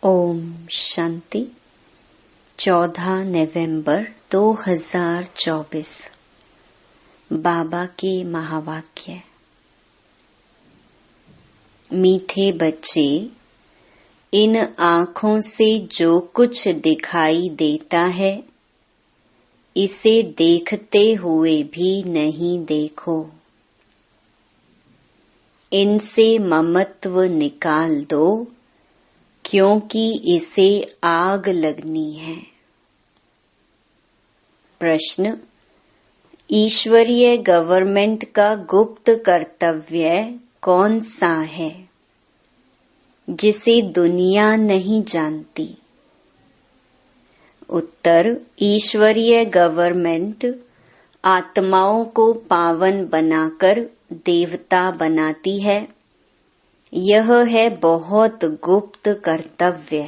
ओम शांति। 14 नवंबर 2024। बाबा के महावाक्य। मीठे बच्चे, इन आँखों से जो कुछ दिखाई देता है, इसे देखते हुए भी नहीं देखो। इनसे ममत्व निकाल दो, क्योंकि इसे आग लगनी है। प्रश्न: ईश्वरीय गवर्नमेंट का गुप्त कर्तव्य कौन सा है, जिसे दुनिया नहीं जानती? उत्तर: ईश्वरीय गवर्नमेंट आत्माओं को पावन बनाकर देवता बनाती है। यह है बहुत गुप्त कर्तव्य,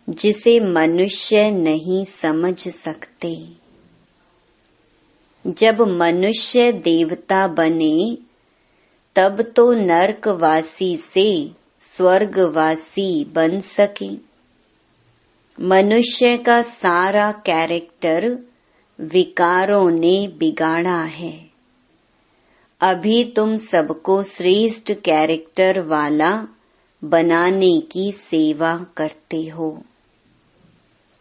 जिसे मनुष्य नहीं समझ सकते। जब मनुष्य देवता बने, तब तो नरकवासी से स्वर्गवासी बन सके। मनुष्य का सारा कैरेक्टर विकारों ने बिगाड़ा है। अभी तुम सबको श्रेष्ठ कैरेक्टर वाला बनाने की सेवा करते हो।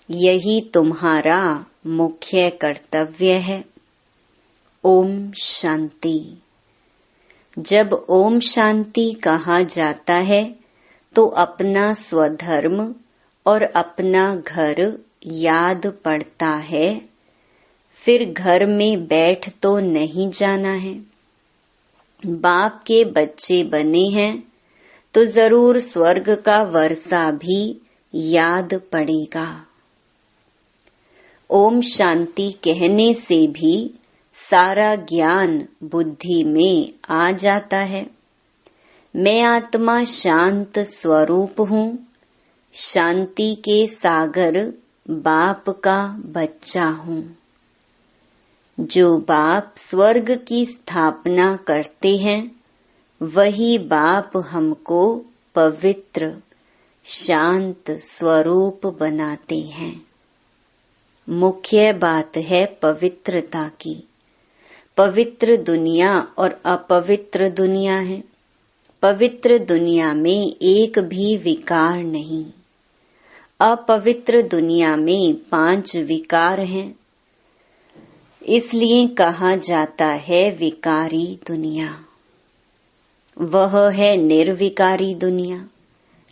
यही तुम्हारा मुख्य कर्तव्य है। ओम शांति। जब ओम शांति कहा जाता है, तो अपना स्वधर्म और अपना घर याद पड़ता है। फिर घर में बैठ तो नहीं जाना है। बाप के बच्चे बने हैं तो जरूर स्वर्ग का वर्षा भी याद पड़ेगा। ओम शांति कहने से भी सारा ज्ञान बुद्धि में आ जाता है। मैं आत्मा शांत स्वरूप हूँ। शांति के सागर बाप का बच्चा हूँ। जो बाप स्वर्ग की स्थापना करते हैं, वही बाप हमको पवित्र शांत स्वरूप बनाते हैं। मुख्य बात है पवित्रता की। पवित्र दुनिया और अपवित्र दुनिया है। पवित्र दुनिया में एक भी विकार नहीं। अपवित्र दुनिया में 5 विकार हैं। इसलिए कहा जाता है विकारी दुनिया। वह है निर्विकारी दुनिया।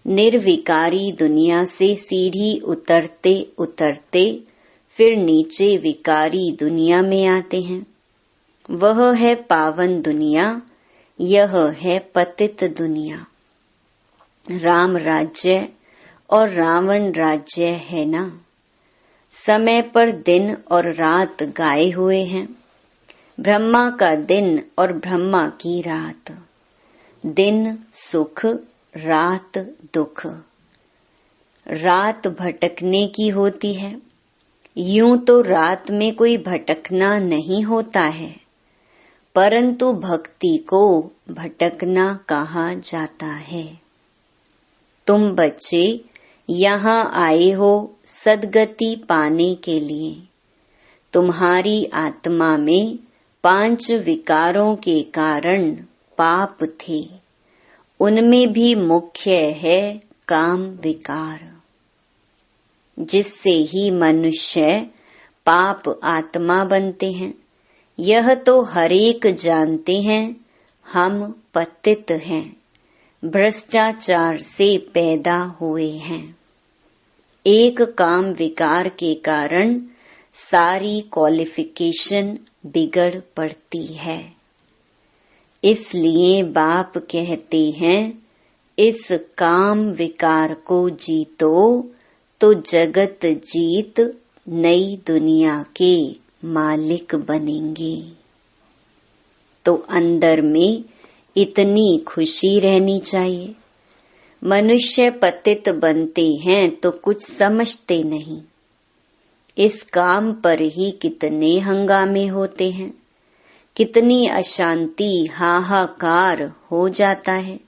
निर्विकारी दुनिया से सीढ़ी उतरते उतरते फिर नीचे विकारी दुनिया में आते हैं। वह है पावन दुनिया। यह है पतित दुनिया। राम राज्य और रावण राज्य है ना। समय पर दिन और रात गाए हुए हैं। ब्रह्मा का दिन और ब्रह्मा की रात। दिन सुख, रात दुख। रात भटकने की होती है। यूं तो रात में कोई भटकना नहीं होता है, परंतु भक्ति को भटकना कहा जाता है। तुम बच्चे यहाँ आए हो सद्गति पाने के लिए। तुम्हारी आत्मा में 5 विकारों के कारण पाप थे। उनमें भी मुख्य है काम विकार, जिससे ही मनुष्य पाप आत्मा बनते हैं। यह तो हरेक जानते हैं, हम पतित हैं, भ्रष्टाचार से पैदा हुए हैं। एक काम विकार के कारण सारी क्वालिफिकेशन बिगड़ पड़ती है। इसलिए बाप कहते हैं, इस काम विकार को जीतो तो जगत जीत नई दुनिया के मालिक बनेंगे। तो अंदर में इतनी खुशी रहनी चाहिए। मनुष्य पतित बनते हैं तो कुछ समझते नहीं। इस काम पर ही कितने हंगामे होते हैं, कितनी अशांति हाहाकार हो जाता है।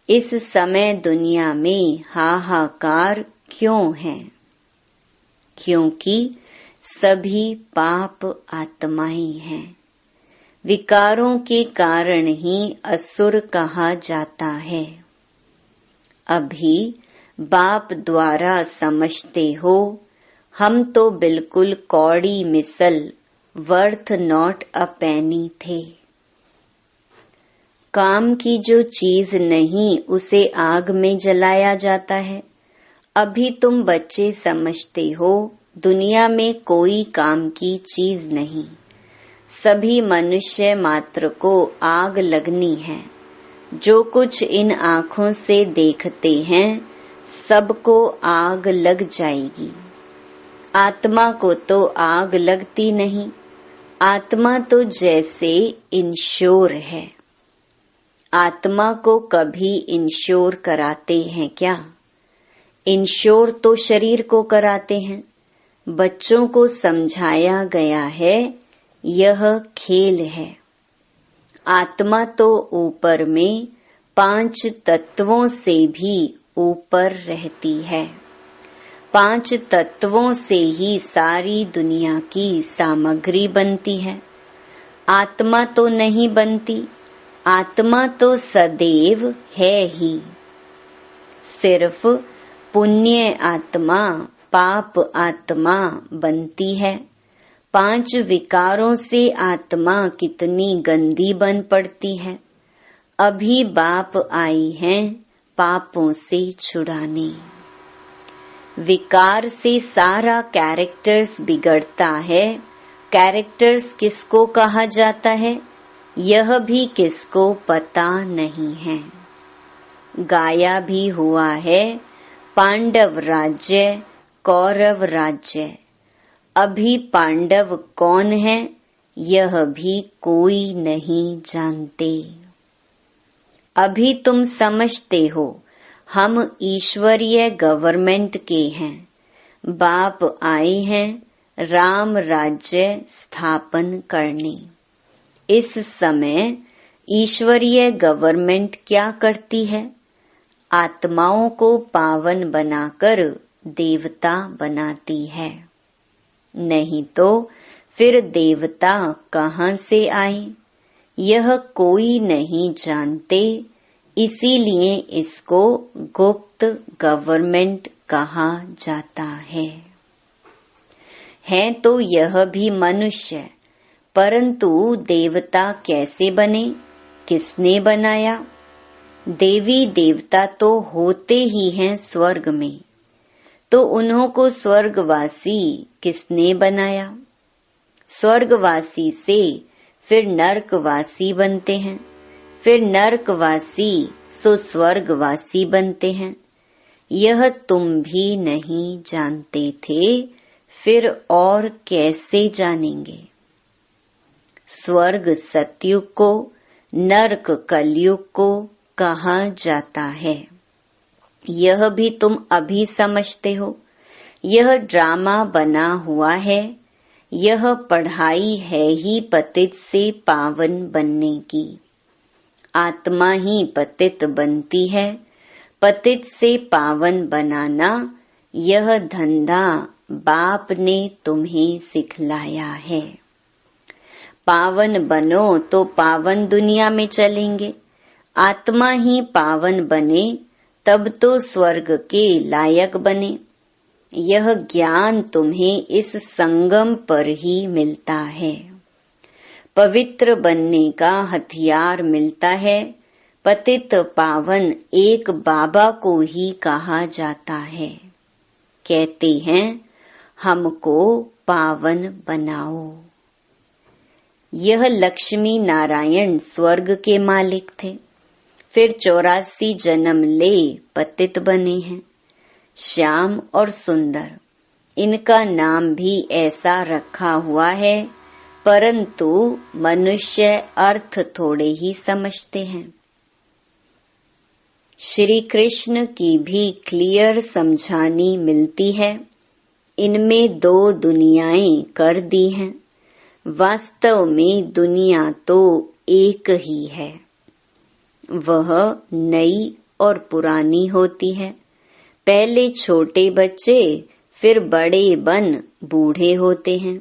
इस समय दुनिया में हाहाकार क्यों है? क्योंकि सभी पाप आत्माएं हैं। विकारों के कारण ही असुर कहा जाता है। अभी बाप द्वारा समझते हो, हम तो बिल्कुल कौड़ी मिसल वर्थ नॉट अ पेनी थे। काम की जो चीज नहीं उसे आग में जलाया जाता है। अभी तुम बच्चे समझते हो दुनिया में कोई काम की चीज नहीं, सभी मनुष्य मात्र को आग लगनी है। जो कुछ इन आँखों से देखते हैं सबको आग लग जाएगी। आत्मा को तो आग लगती नहीं। आत्मा तो जैसे इंश्योर है। आत्मा को कभी इंश्योर कराते हैं क्या? इंश्योर तो शरीर को कराते हैं। बच्चों को समझाया गया है यह खेल है। आत्मा तो ऊपर में 5 तत्वों से भी ऊपर रहती है। 5 तत्वों से ही सारी दुनिया की सामग्री बनती है। आत्मा तो नहीं बनती। आत्मा तो सदैव है ही। सिर्फ पुण्य आत्मा पाप आत्मा बनती है। 5 विकारों से आत्मा कितनी गंदी बन पड़ती है। अभी बाप आई हैं पापों से छुड़ाने। विकार से सारा कैरेक्टर्स बिगड़ता है। कैरेक्टर्स किसको कहा जाता है यह भी किसको पता नहीं है। गाया भी हुआ है पांडव राज्य कौरव राज्य। अभी पांडव कौन है यह भी कोई नहीं जानते। अभी तुम समझते हो हम ईश्वरीय गवर्नमेंट के हैं। बाप आए हैं राम राज्य स्थापन करने। इस समय ईश्वरीय गवर्नमेंट क्या करती है? आत्माओं को पावन बनाकर देवता बनाती है। नहीं तो फिर देवता कहाँ से आए यह कोई नहीं जानते। इसीलिए इसको गुप्त गवर्नमेंट कहा जाता है तो यह भी मनुष्य। परंतु देवता कैसे बने? किसने बनाया? देवी देवता तो होते ही हैं स्वर्ग में, तो उन्हों को स्वर्गवासी किसने बनाया? स्वर्गवासी से फिर नरकवासी बनते हैं, फिर नरकवासी सो स्वर्गवासी बनते हैं। यह तुम भी नहीं जानते थे, फिर और कैसे जानेंगे? स्वर्ग सतयुग को, नरक कलयुग को कहा जाता है। यह भी तुम अभी समझते हो। यह ड्रामा बना हुआ है। यह पढ़ाई है ही पतित से पावन बनने की। आत्मा ही पतित बनती है। पतित से पावन बनाना यह धंधा बाप ने तुम्हें सिखलाया है। पावन बनो तो पावन दुनिया में चलेंगे। आत्मा ही पावन बने तब तो स्वर्ग के लायक बने। यह ज्ञान तुम्हें इस संगम पर ही मिलता है। पवित्र बनने का हथियार मिलता है। पतित पावन एक बाबा को ही कहा जाता है। कहते हैं हमको पावन बनाओ। यह लक्ष्मी नारायण स्वर्ग के मालिक थे, फिर 84 जन्म ले पतित बने हैं। श्याम और सुंदर इनका नाम भी ऐसा रखा हुआ है, परंतु मनुष्य अर्थ थोड़े ही समझते हैं। श्री कृष्ण की भी क्लियर समझानी मिलती है। इनमें 2 दुनियाएं कर दी हैं। वास्तव में दुनिया तो एक ही है। वह नई और पुरानी होती है। पहले छोटे बच्चे फिर बड़े बन बूढ़े होते हैं।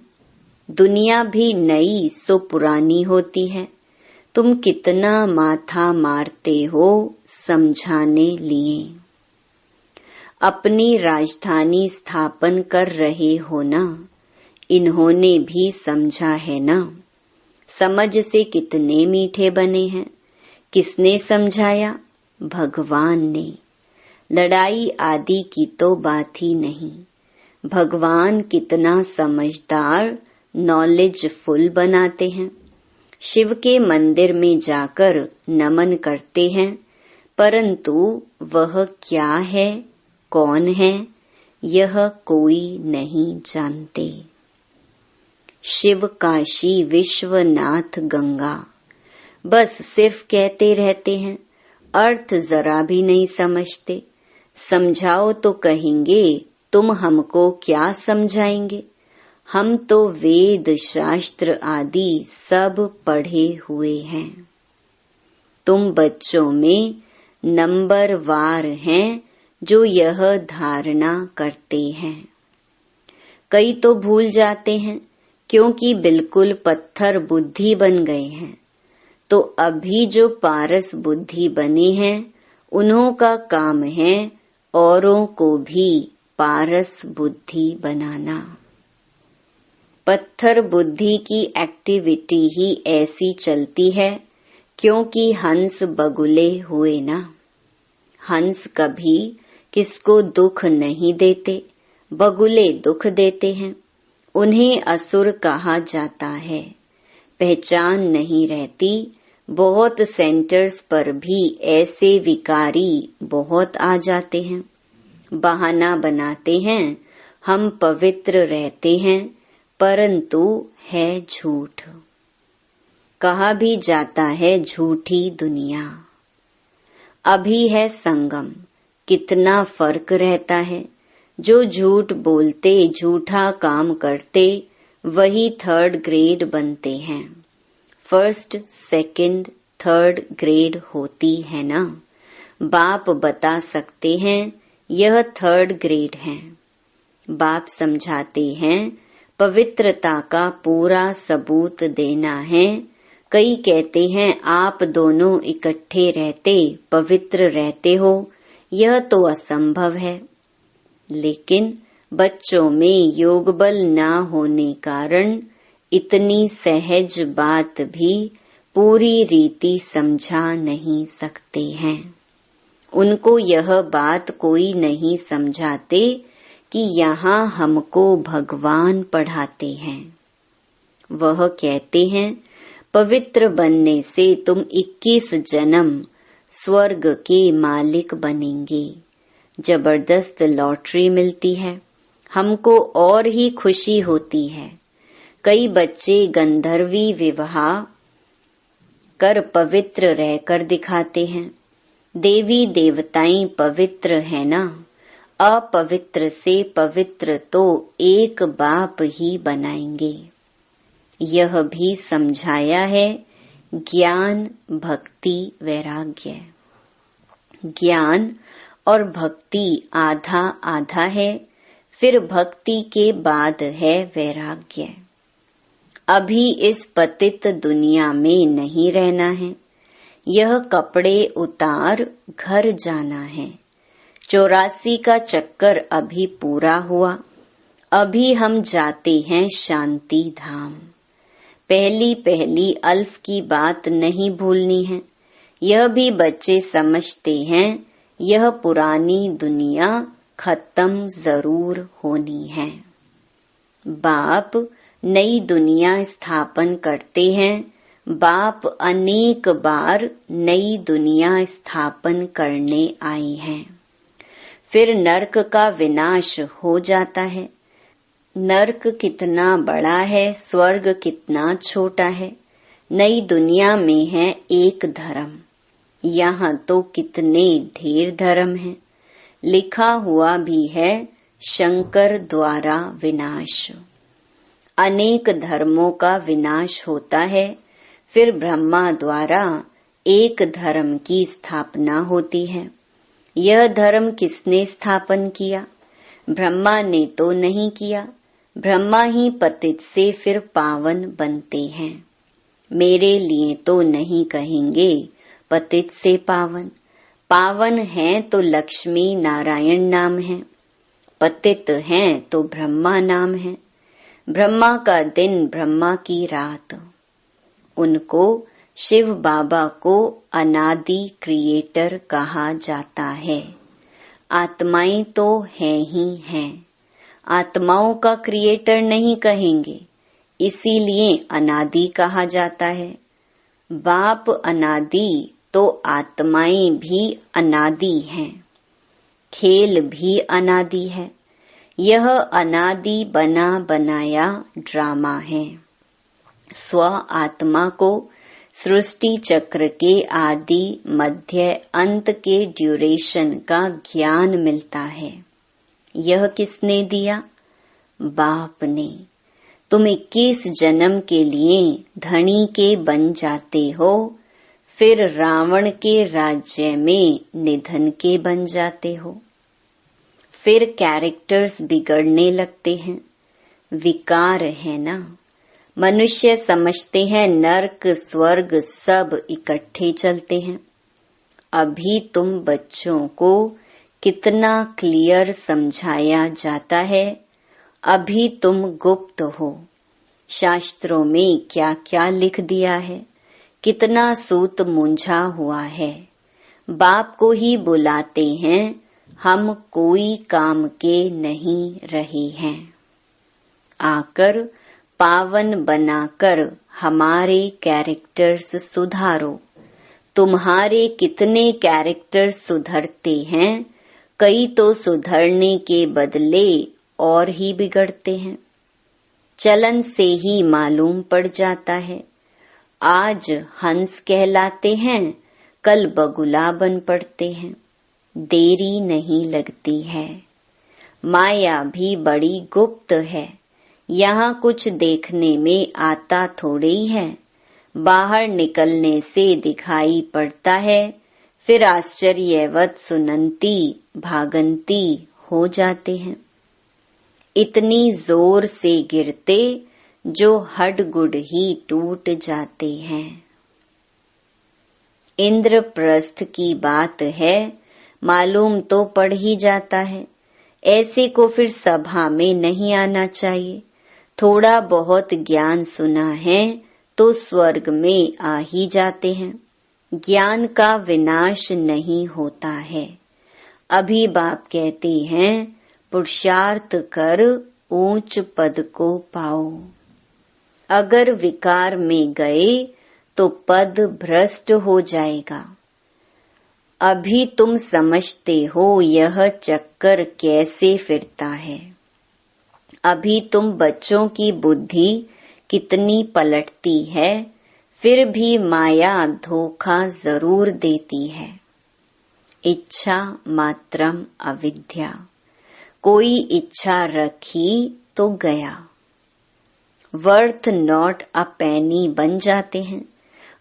दुनिया भी नई सो पुरानी होती है। तुम कितना माथा मारते हो समझाने लिए। अपनी राजधानी स्थापन कर रहे हो ना, इन्होंने भी समझा है ना। समझ से कितने मीठे बने हैं। किसने समझाया? भगवान ने। लड़ाई आदि की तो बात ही नहीं। भगवान कितना समझदार, नॉलेजफुल बनाते हैं। शिव के मंदिर में जाकर नमन करते हैं, परंतु वह क्या है, कौन है, यह कोई नहीं जानते। शिव काशी विश्वनाथ गंगा, बस सिर्फ कहते रहते हैं, अर्थ जरा भी नहीं समझते। समझाओ तो कहेंगे तुम हमको क्या समझाएंगे, हम तो वेद शास्त्र आदि सब पढ़े हुए हैं। तुम बच्चों में नंबरवार हैं जो यह धारणा करते हैं। कई तो भूल जाते हैं क्योंकि बिल्कुल पत्थर बुद्धि बन गए हैं। तो अभी जो पारस बुद्धि बने हैं, उन्हों का काम है औरों को भी पारस बुद्धि बनाना। पत्थर बुद्धि की एक्टिविटी ही ऐसी चलती है क्योंकि हंस बगुले हुए ना। हंस कभी किसको दुख नहीं देते, बगुले दुख देते हैं। उन्हें असुर कहा जाता है। पहचान नहीं रहती। बहुत सेंटर्स पर भी ऐसे विकारी बहुत आ जाते हैं। बहाना बनाते हैं हम पवित्र रहते हैं, परंतु है झूठ। कहा भी जाता है झूठी दुनिया। अभी है संगम, कितना फर्क रहता है। जो झूठ बोलते, झूठा काम करते, वही 3rd ग्रेड बनते हैं। 1st, 2nd, 3rd ग्रेड होती है ना। बाप बता सकते हैं यह 3rd ग्रेड है। बाप समझाते हैं पवित्रता का पूरा सबूत देना है। कई कहते हैं आप दोनों इकट्ठे रहते पवित्र रहते हो, यह तो असंभव है। लेकिन बच्चों में योग बल न होने कारण इतनी सहज बात भी पूरी रीति समझा नहीं सकते हैं। उनको यह बात कोई नहीं समझाते कि यहाँ हमको भगवान पढ़ाते हैं। वह कहते हैं पवित्र बनने से तुम 21 जन्म स्वर्ग के मालिक बनेंगे। जबरदस्त लॉटरी मिलती है। हमको और ही खुशी होती है। कई बच्चे गंधर्वी विवाह कर पवित्र रहकर दिखाते हैं। देवी देवताएं पवित्र है ना। अपवित्र से पवित्र तो एक बाप ही बनाएंगे। यह भी समझाया है ज्ञान, भक्ति, वैराग्य। ज्ञान और भक्ति आधा आधा है, फिर भक्ति के बाद है वैराग्य। अभी इस पतित दुनिया में नहीं रहना है। यह कपड़े उतार घर जाना है। 84 का चक्कर अभी पूरा हुआ। अभी हम जाते हैं शांति धाम। पहली पहली अल्फ की बात नहीं भूलनी है। यह भी बच्चे समझते हैं यह पुरानी दुनिया खत्म जरूर होनी है। बाप नई दुनिया स्थापन करते हैं। बाप अनेक बार नई दुनिया स्थापन करने आए हैं। फिर नरक का विनाश हो जाता है। नरक कितना बड़ा है, स्वर्ग कितना छोटा है। नई दुनिया में है एक धर्म, यहाँ तो कितने ढेर धर्म हैं। लिखा हुआ भी है शंकर द्वारा विनाश। अनेक धर्मों का विनाश होता है। फिर ब्रह्मा द्वारा एक धर्म की स्थापना होती है। यह धर्म किसने स्थापन किया? ब्रह्मा ने तो नहीं किया। ब्रह्मा ही पतित से फिर पावन बनते हैं। मेरे लिए तो नहीं कहेंगे पतित से पावन। पावन हैं तो लक्ष्मी नारायण नाम है, पतित हैं तो ब्रह्मा नाम है। ब्रह्मा का दिन, ब्रह्मा की रात। उनको, शिव बाबा को अनादि क्रिएटर कहा जाता है। आत्माएं तो हैं ही हैं, आत्माओं का क्रिएटर नहीं कहेंगे, इसीलिए अनादि कहा जाता है। बाप अनादि तो आत्माएं भी अनादि हैं, खेल भी अनादि है। यह अनादि बना बनाया ड्रामा है। स्व आत्मा को सृष्टि चक्र के आदि मध्य अंत के ड्यूरेशन का ज्ञान मिलता है। यह किसने दिया? बाप ने। तुम 21 जन्म के लिए धनी के बन जाते हो, फिर रावण के राज्य में निधन के बन जाते हो। फिर कैरेक्टर्स बिगड़ने लगते हैं। विकार है ना। मनुष्य समझते हैं नर्क स्वर्ग सब इकट्ठे चलते हैं। अभी तुम बच्चों को कितना क्लियर समझाया जाता है। अभी तुम गुप्त हो। शास्त्रों में क्या क्या लिख दिया है, कितना सूत मूंझा हुआ है। बाप को ही बुलाते हैं, हम कोई काम के नहीं रहे हैं। आकर पावन बनाकर हमारे कैरेक्टर्स सुधारो। तुम्हारे कितने कैरेक्टर्स सुधरते हैं, कई तो सुधरने के बदले और ही बिगड़ते हैं। चलन से ही मालूम पड़ जाता है। आज हंस कहलाते हैं, कल बगुला बन पड़ते हैं। देरी नहीं लगती है। माया भी बड़ी गुप्त है। यहाँ कुछ देखने में आता थोड़े ही है, बाहर निकलने से दिखाई पड़ता है, फिर आश्चर्यवत सुनंती भागंती हो जाते हैं। इतनी जोर से गिरते जो हड्डगुड ही टूट जाते हैं। इंद्रप्रस्थ की बात है, मालूम तो पड़ ही जाता है। ऐसे को फिर सभा में नहीं आना चाहिए। थोड़ा बहुत ज्ञान सुना है तो स्वर्ग में आ ही जाते हैं। ज्ञान का विनाश नहीं होता है। अभी बाप कहते हैं, पुरुषार्थ कर ऊंच पद को पाओ। अगर विकार में गए तो पद भ्रष्ट हो जाएगा। अभी तुम समझते हो यह चक्कर कैसे फिरता है। अभी तुम बच्चों की बुद्धि कितनी पलटती है, फिर भी माया धोखा जरूर देती है। इच्छा मात्रम अविद्या। कोई इच्छा रखी तो गया। वर्थ नॉट अ पेनी बन जाते हैं।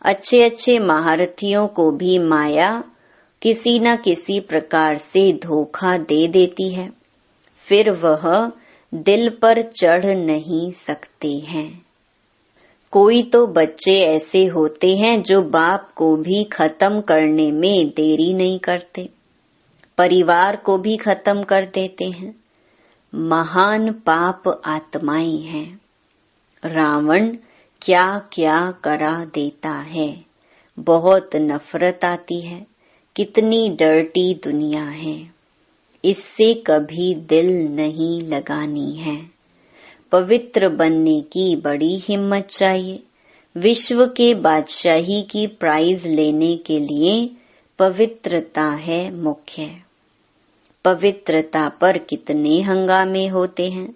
अच्छे अच्छे महारथियों को भी माया किसी न किसी प्रकार से धोखा दे देती है। फिर वह दिल पर चढ़ नहीं सकते हैं। कोई तो बच्चे ऐसे होते हैं जो बाप को भी खत्म करने में देरी नहीं करते, परिवार को भी खत्म कर देते हैं। महान पाप आत्माएं हैं। रावण क्या क्या करा देता है। बहुत नफरत आती है। कितनी डर्टी दुनिया है। इससे कभी दिल नहीं लगानी है। पवित्र बनने की बड़ी हिम्मत चाहिए। विश्व के बादशाही की प्राइज लेने के लिए पवित्रता है मुख्य। पवित्रता पर कितने हंगामे होते हैं।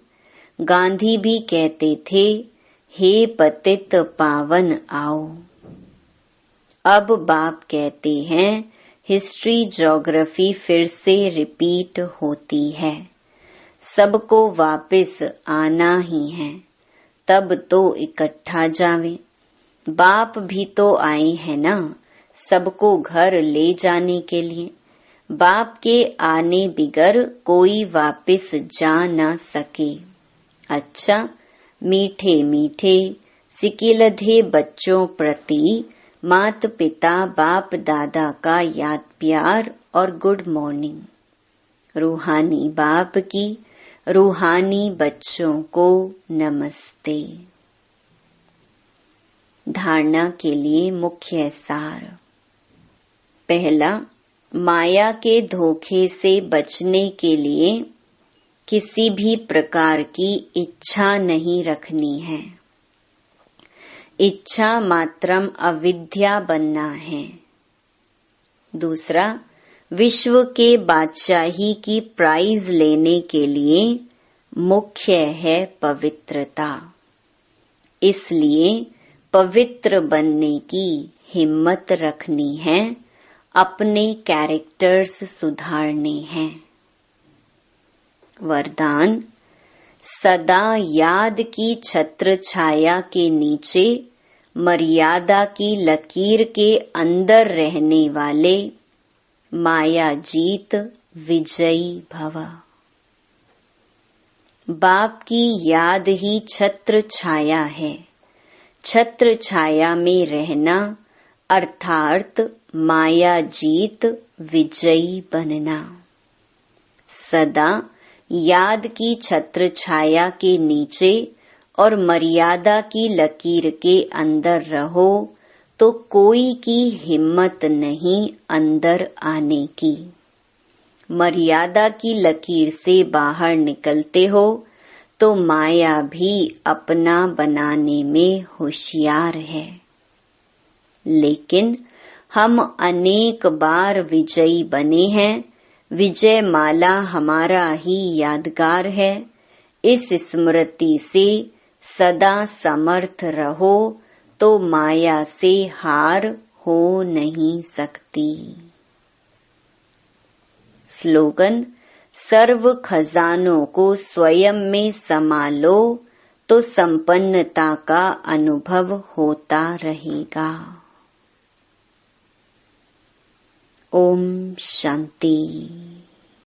गांधी भी कहते थे, हे पतित पावन आओ। अब बाप कहते हैं, हिस्ट्री ज्योग्राफी फिर से रिपीट होती है। सबको वापस आना ही है। तब तो इकट्ठा जावे। बाप भी तो आए हैं ना, सबको घर ले जाने के लिए। बाप के आने बिगर कोई वापस जा न सके। अच्छा, मीठे मीठे सिकिलधे बच्चों प्रति माता पिता बाप दादा का याद प्यार और गुड मॉर्निंग। रूहानी बाप की रूहानी बच्चों को नमस्ते। धारणा के लिए मुख्य सार। पहला, माया के धोखे से बचने के लिए किसी भी प्रकार की इच्छा नहीं रखनी है। इच्छा मात्रम अविद्या बनना है। दूसरा, विश्व के बादशाही की प्राइज लेने के लिए मुख्य है पवित्रता। इसलिए पवित्र बनने की हिम्मत रखनी है, अपने कैरेक्टर्स सुधारने हैं। वरदान, सदा याद की छत्र छाया के नीचे मर्यादा की लकीर के अंदर रहने वाले माया जीत विजयी भव। बाप की याद ही छत्र छाया है। छत्र छाया में रहना अर्थात माया जीत विजयी बनना। सदा याद की छत्र छाया के नीचे और मर्यादा की लकीर के अंदर रहो तो कोई की हिम्मत नहीं अंदर आने की। मर्यादा की लकीर से बाहर निकलते हो तो माया भी अपना बनाने में होशियार है। लेकिन हम अनेक बार विजयी बने हैं। विजय माला हमारा ही यादगार है। इस स्मृति से सदा समर्थ रहो तो माया से हार हो नहीं सकती। स्लोगन, सर्व खजानों को स्वयं में समा लो तो संपन्नता का अनुभव होता रहेगा। ओम शांति।